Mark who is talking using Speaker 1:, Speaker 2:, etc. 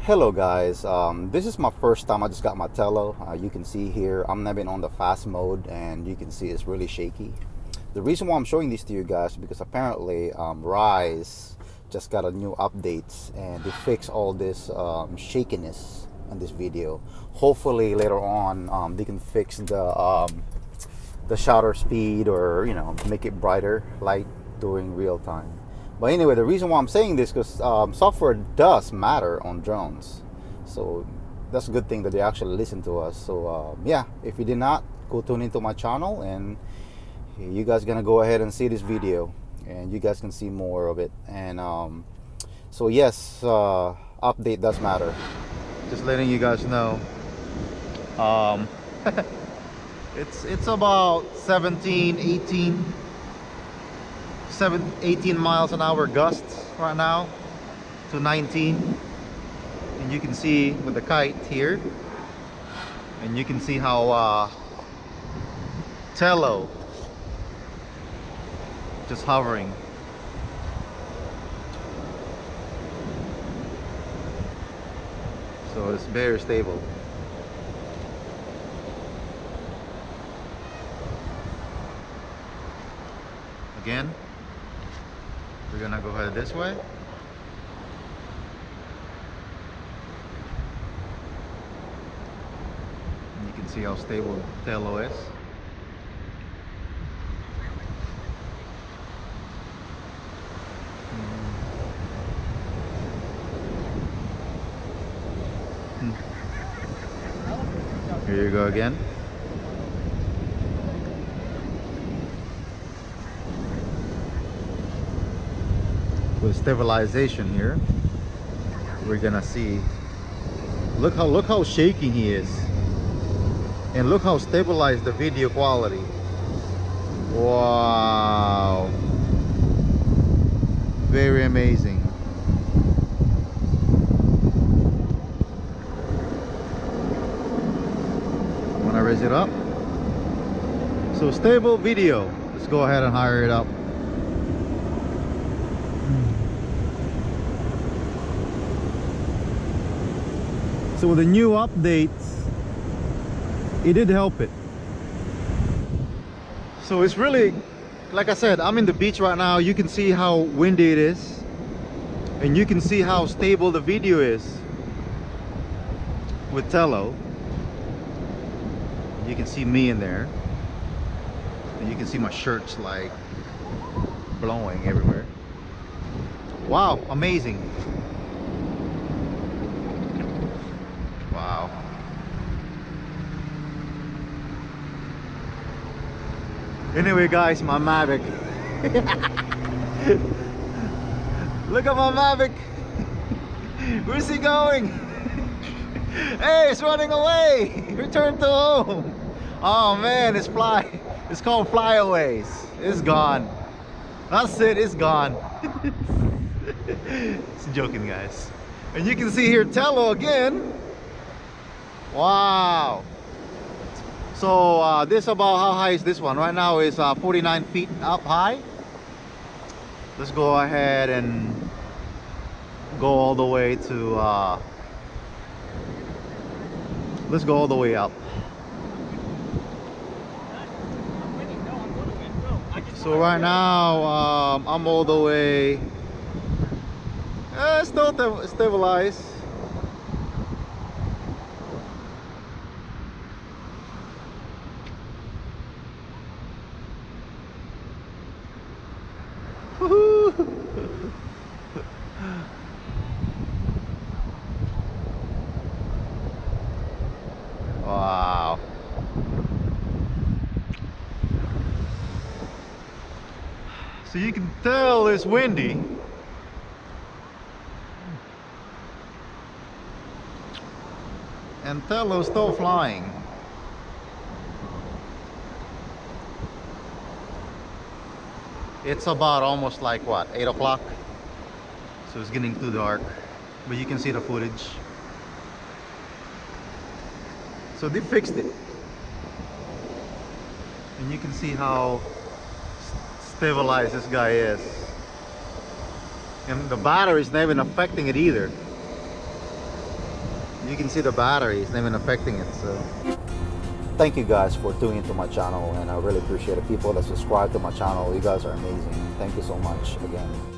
Speaker 1: Hello guys, this is my first time I just got my Tello. You can see here I'm not been on the fast mode and you can see it's really shaky. The reason why I'm showing this to you guys is because apparently Ryze just got a new update and they fix all this shakiness in this video. Hopefully later on they can fix the shutter speed, or make it brighter light during real time. But anyway, the reason why I'm saying this because software does matter on drones, so that's a good thing that they actually listen to us. So yeah, if you did not, go tune into my channel and you guys gonna go ahead and see this video and you guys can see more of it. And so yes, update does matter. Just letting you guys know. It's about 18 miles an hour gusts right now to 19, and you can see with the kite here, and you can see how Tello just hovering. So it's very stable. Again, we're gonna go ahead this way. And you can see how stable Tello is. Here you go again. With stabilization here, we're gonna see, look how shaking he is, and look how stabilized the video quality. Wow, very amazing. Wanna raise it up? So stable video. Let's go ahead and hire it up. So with the new updates, it did help it. So it's really, like I said, I'm in the beach right now. You can see how windy it is, and you can see how stable the video is with Tello. You can see me in there, and you can see my shirts like blowing everywhere. Wow, amazing. Wow. Anyway guys, my Mavic. Look at my Mavic. Where's he going? Hey, it's running away. Return to home. Oh man, it's called flyaways. It's gone. That's it, it's gone. It's joking guys. And you can see here Tello again. Wow. So this about how high is this one? Right now is 49 feet up high. Let's go ahead and go all the way to let's go all the way up. So right now I'm all the way still stabilized. Wow. So you can tell it's windy. And Tello's still flying. It's about almost like what, 8 o'clock? So it's getting too dark, but you can see the footage. So they fixed it, and you can see how stabilized this guy is. And the battery is not even affecting it either. You can see the battery is not even affecting it. So thank you guys for tuning into my channel, and I really appreciate it. People that subscribe to my channel, you guys are amazing. Thank you so much again.